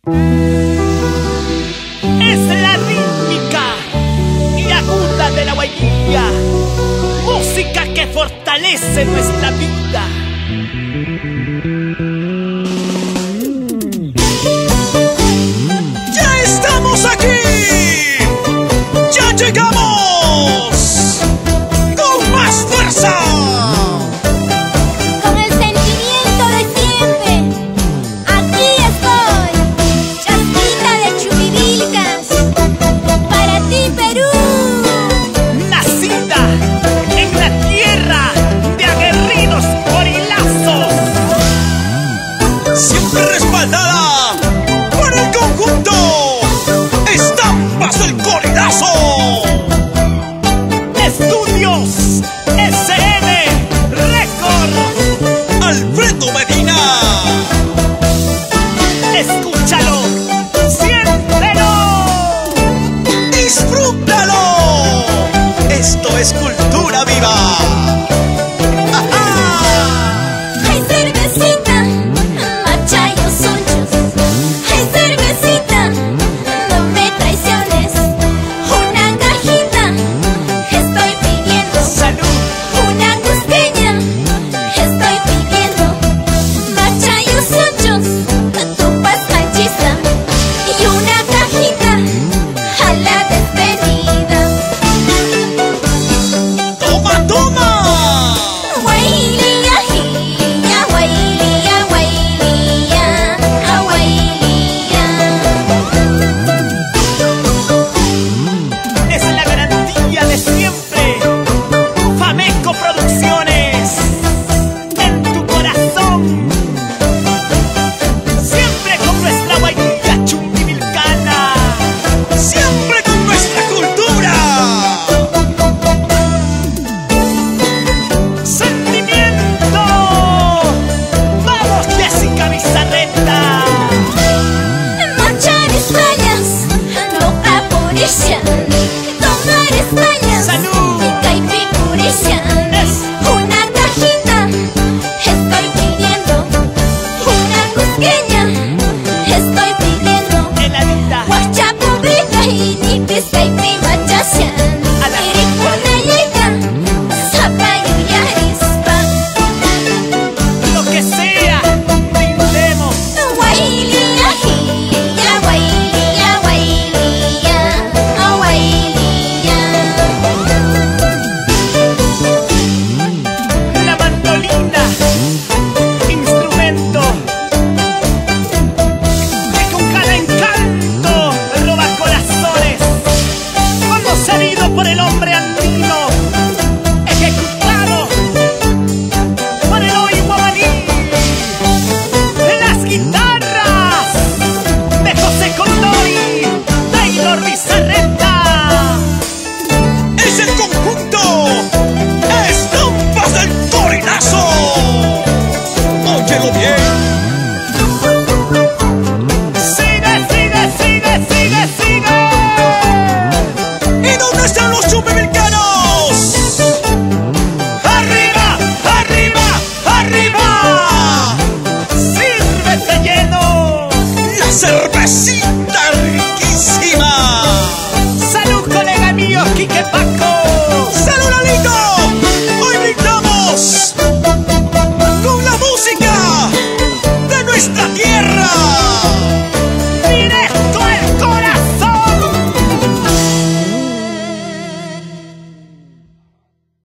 Es la rítmica y aguda de la guainilla, música que fortalece nuestra vida. ¡Ya estamos aquí! ¡Ya llegamos! ¡Con más fuerza! Con el sentimiento de siempre, aquí estoy, Chasquita de Chumivilcas, para ti Perú. Nacida en la tierra de aguerridos gorilazos, siempre respaldada por el conjunto Estampas del Gorilazo. Estudios SM Record, Alfredo Medina. Escúchalo, siéntelo, disfrútalo. Esto es cultura viva.